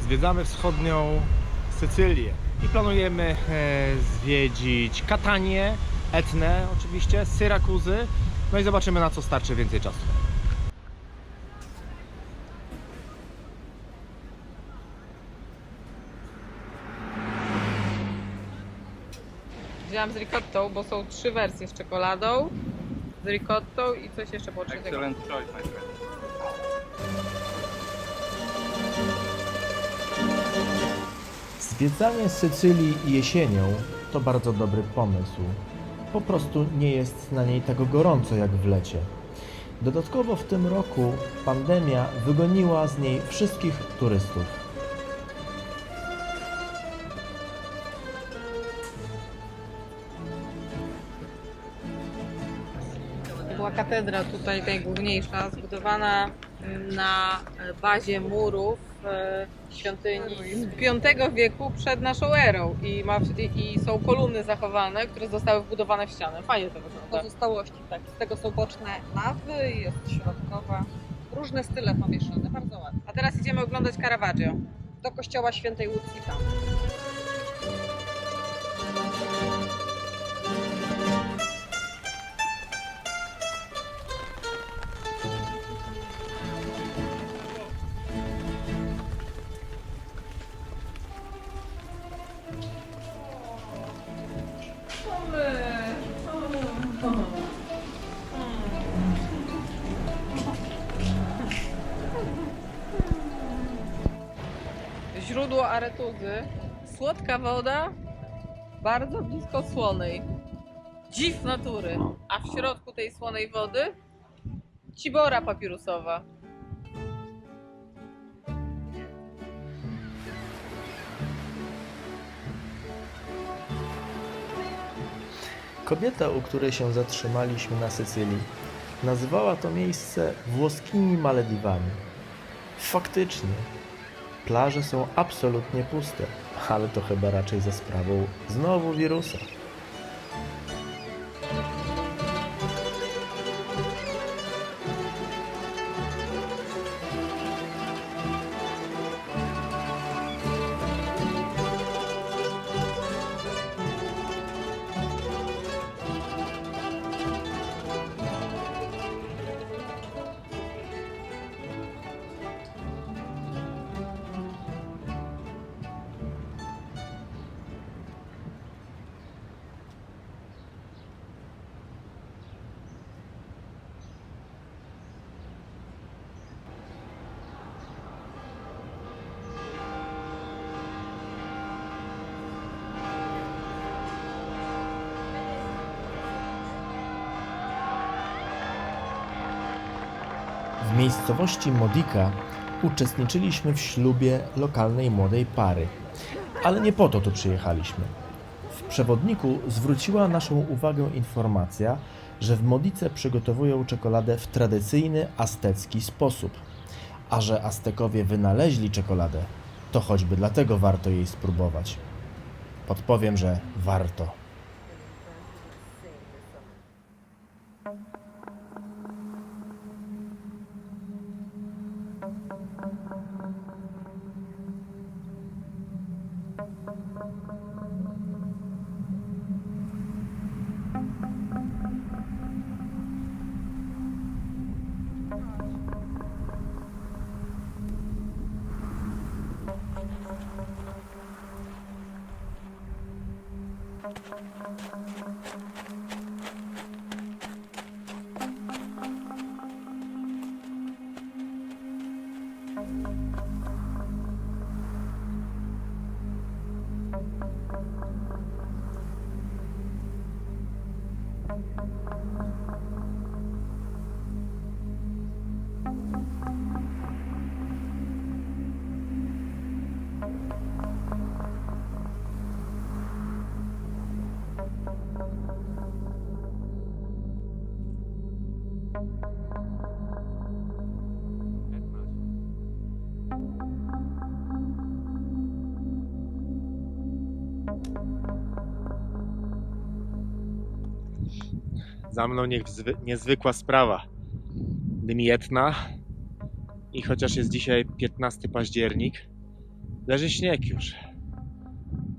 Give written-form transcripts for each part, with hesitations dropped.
Zwiedzamy wschodnią Sycylię i planujemy zwiedzić Catanię, Etnę oczywiście, Syrakuzy, no i zobaczymy, na co starczy więcej czasu. Wzięłam z ricottą, bo są 3 wersje z czekoladą, z ricottą i coś jeszcze było trzeciego. Excellent choice, my friend. Zwiedzanie Sycylii jesienią to bardzo dobry pomysł. Po prostu nie jest na niej tak gorąco jak w lecie. Dodatkowo w tym roku pandemia wygoniła z niej wszystkich turystów. Była katedra tutaj najgłówniejsza, zbudowana na bazie murów świątyni z V wieku przed naszą erą i są kolumny zachowane, które zostały wbudowane w ścianę. Fajnie to wygląda. Pozostałości, tak. Z tego są boczne nawy, jest środkowa. Różne style pomieszane, bardzo ładnie. A teraz idziemy oglądać Caravaggio. Do kościoła świętej Łucji tam. Źródło aretuzy, słodka woda, bardzo blisko słonej. Dziw natury, a w środku tej słonej wody cibora papirusowa. Kobieta, u której się zatrzymaliśmy na Sycylii, nazywała to miejsce włoskimi Malediwami. Faktycznie, plaże są absolutnie puste, ale to chyba raczej za sprawą znowu wirusa. W miejscowości Modica uczestniczyliśmy w ślubie lokalnej młodej pary, ale nie po to tu przyjechaliśmy. W przewodniku zwróciła naszą uwagę informacja, że w Modice przygotowują czekoladę w tradycyjny aztecki sposób. A że Aztekowie wynaleźli czekoladę, to choćby dlatego warto jej spróbować. Podpowiem, że warto. Za mną niezwykła sprawa. Dymi Etna i chociaż jest dzisiaj 15 październik, Leży śnieg już.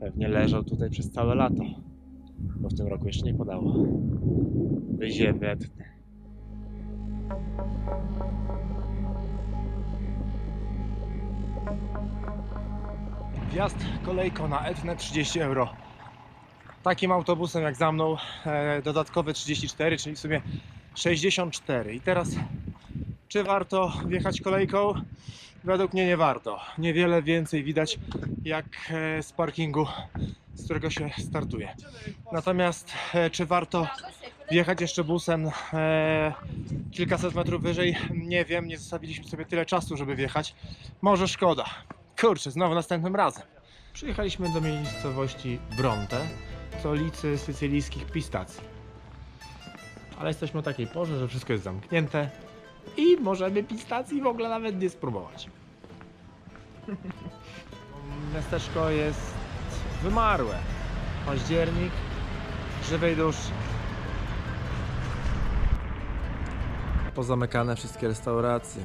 Pewnie leżał tutaj przez całe lato, bo w tym roku jeszcze nie padało. Wyjdziemy Etnę. Wjazd kolejką na Etnę 30 euro. Takim autobusem jak za mną dodatkowe 34, czyli w sumie 64. I teraz, czy warto wjechać kolejką? Według mnie nie warto. Niewiele więcej widać jak z parkingu, z którego się startuje. Natomiast czy warto wjechać jeszcze busem kilkaset metrów wyżej? Nie wiem, nie zostawiliśmy sobie tyle czasu, żeby wjechać. Może szkoda. Kurczę, znowu następnym razem. Przyjechaliśmy do miejscowości Bronte, stolicy sycylijskich pistacji. Ale jesteśmy o takiej porze, że wszystko jest zamknięte i możemy pistacji w ogóle nawet nie spróbować. Miasteczko jest wymarłe. Październik, żywej duszy. Pozamykane wszystkie restauracje.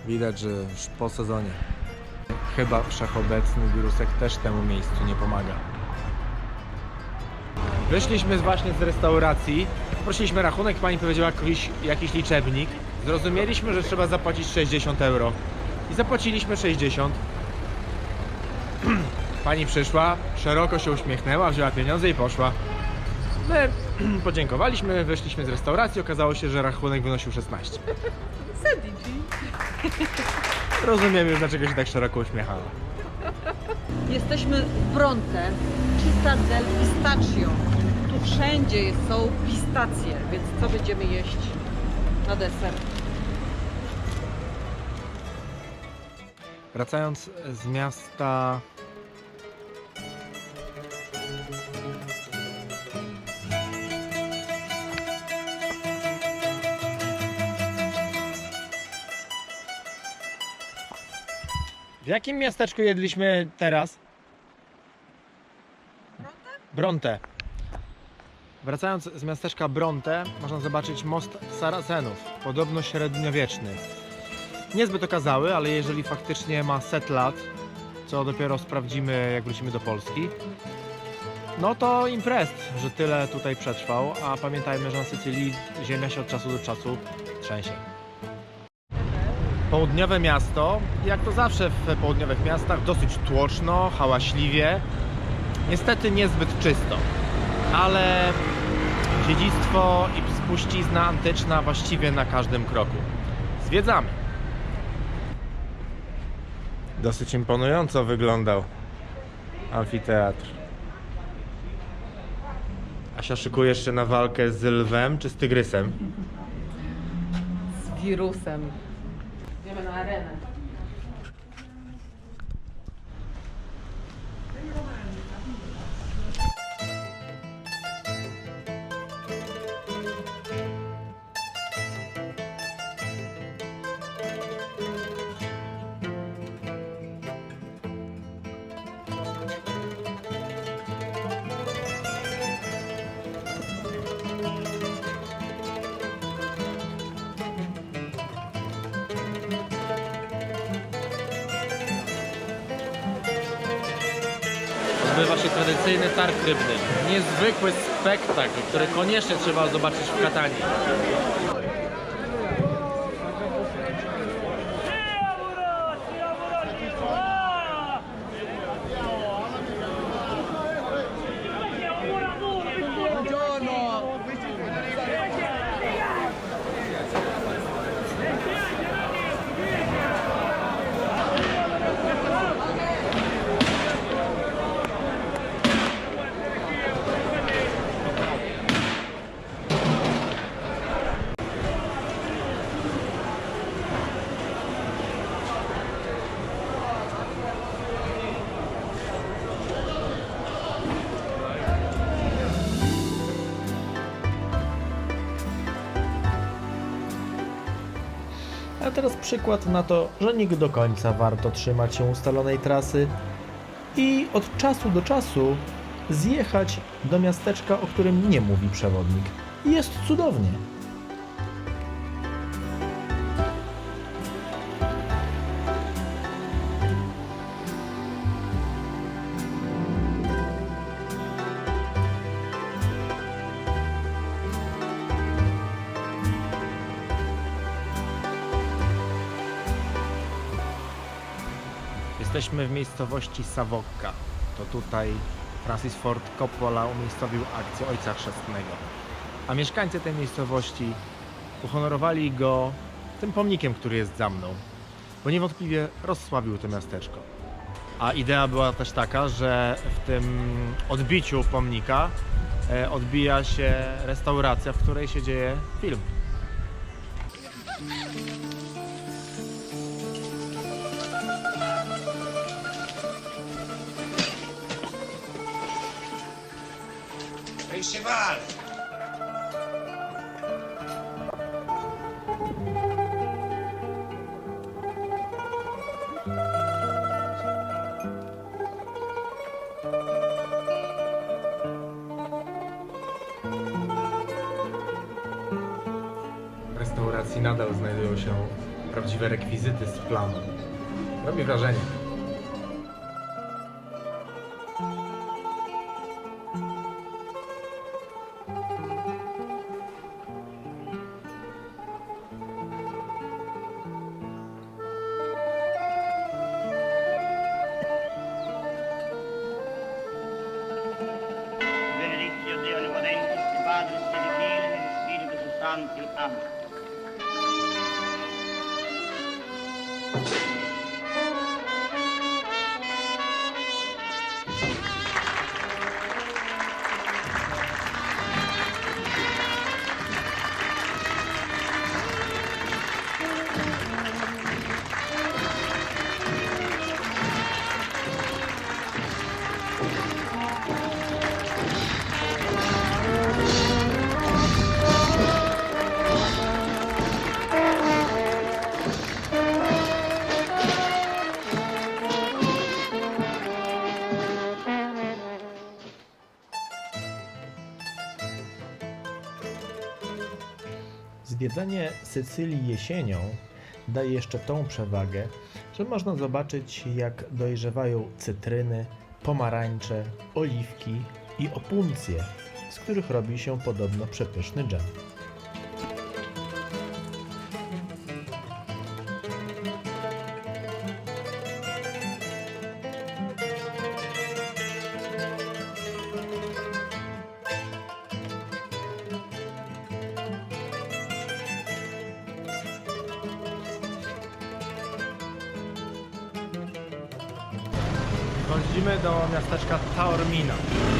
Widać, że już po sezonie. Chyba wszechobecny wirusek też temu miejscu nie pomaga. Wyszliśmy właśnie z restauracji, prosiliśmy rachunek, pani powiedziała jakiś liczebnik. Zrozumieliśmy, że trzeba zapłacić 60 euro. I zapłaciliśmy 60. Pani przyszła, szeroko się uśmiechnęła, wzięła pieniądze i poszła. My podziękowaliśmy, wyszliśmy z restauracji, okazało się, że rachunek wynosił 16. Rozumiem już, dlaczego się tak szeroko uśmiechała. Jesteśmy w Bronte, Città del Pistacchio. Tu wszędzie są pistacje, więc co będziemy jeść na deser? Wracając z miasta... W jakim miasteczku jedliśmy teraz? Bronte. Wracając z miasteczka Bronte, można zobaczyć most Saracenów, podobno średniowieczny. Niezbyt okazały, ale jeżeli faktycznie ma 100 lat, co dopiero sprawdzimy jak wrócimy do Polski, no to imprest, że tyle tutaj przetrwał, a pamiętajmy, że na Sycylii ziemia się od czasu do czasu trzęsie. Południowe miasto, jak to zawsze w południowych miastach, dosyć tłoczno, hałaśliwie, niestety niezbyt czysto, ale dziedzictwo i spuścizna antyczna właściwie na każdym kroku. Zwiedzamy. Dosyć imponująco wyglądał amfiteatr. Asia, szykujesz się na walkę z lwem czy z tygrysem? Z wirusem. Idziemy na arenę. Odbywa się tradycyjny targ rybny. Niezwykły spektakl, który koniecznie trzeba zobaczyć w Katanii. A teraz przykład na to, że nie do końca warto trzymać się ustalonej trasy i od czasu do czasu zjechać do miasteczka, o którym nie mówi przewodnik. Jest cudownie. Jesteśmy w miejscowości Sawokka. To tutaj Francis Ford Coppola umiejscowił akcję Ojca Chrzestnego. A mieszkańcy tej miejscowości uhonorowali go tym pomnikiem, który jest za mną, bo niewątpliwie rozsławił to miasteczko. A idea była też taka, że w tym odbiciu pomnika odbija się restauracja, w której się dzieje film. W restauracji nadal znajdują się prawdziwe rekwizyty z planu. Robi wrażenie. Benedictio Deo Omnipotentis, Patris et Filius et Spiritus Sancti. Amen. Zwiedzanie Sycylii jesienią daje jeszcze tą przewagę, że można zobaczyć, jak dojrzewają cytryny, pomarańcze, oliwki i opuncje, z których robi się podobno przepyszny dżem. Wchodzimy do miasteczka Taormina.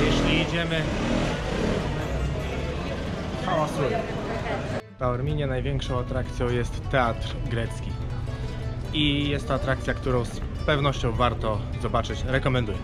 Jeśli idziemy... Hałasuje. W Taorminie największą atrakcją jest teatr grecki. I jest to atrakcja, którą z pewnością warto zobaczyć. Rekomenduję.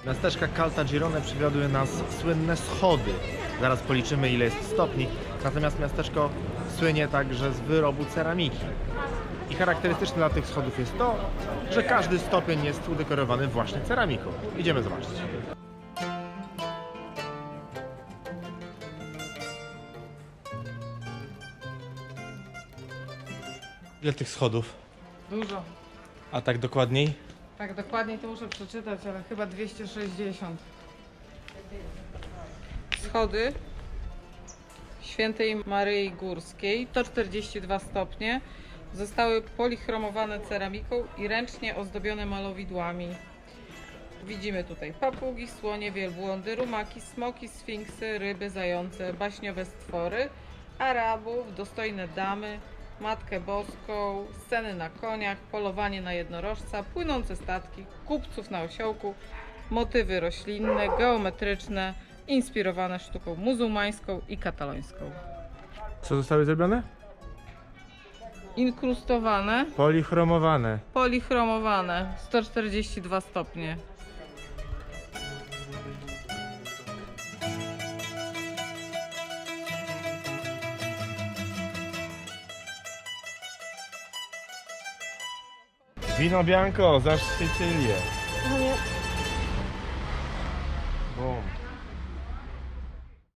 Miasteczka Caltagirone przywiodły nas słynne schody. Zaraz policzymy, ile jest stopni. Natomiast miasteczko słynie także z wyrobu ceramiki. I charakterystyczne dla tych schodów jest to, że każdy stopień jest udekorowany właśnie ceramiką. Idziemy zobaczyć. Ile tych schodów? Dużo. A tak dokładniej? Tak dokładniej to muszę przeczytać, ale chyba 260. Schody Świętej Maryi Górskiej to 42 stopnie. Zostały polichromowane ceramiką i ręcznie ozdobione malowidłami. Widzimy tutaj papugi, słonie, wielbłądy, rumaki, smoki, sfinksy, ryby, zające, baśniowe stwory, Arabów, dostojne damy, Matkę Boską, sceny na koniach, polowanie na jednorożca, płynące statki, kupców na osiołku, motywy roślinne, geometryczne, inspirowane sztuką muzułmańską i katalońską. Co zostały zrobione? Inkrustowane, Polichromowane. polichromowane, 142 stopnie. Wino bianco, za Sycylię. No nie,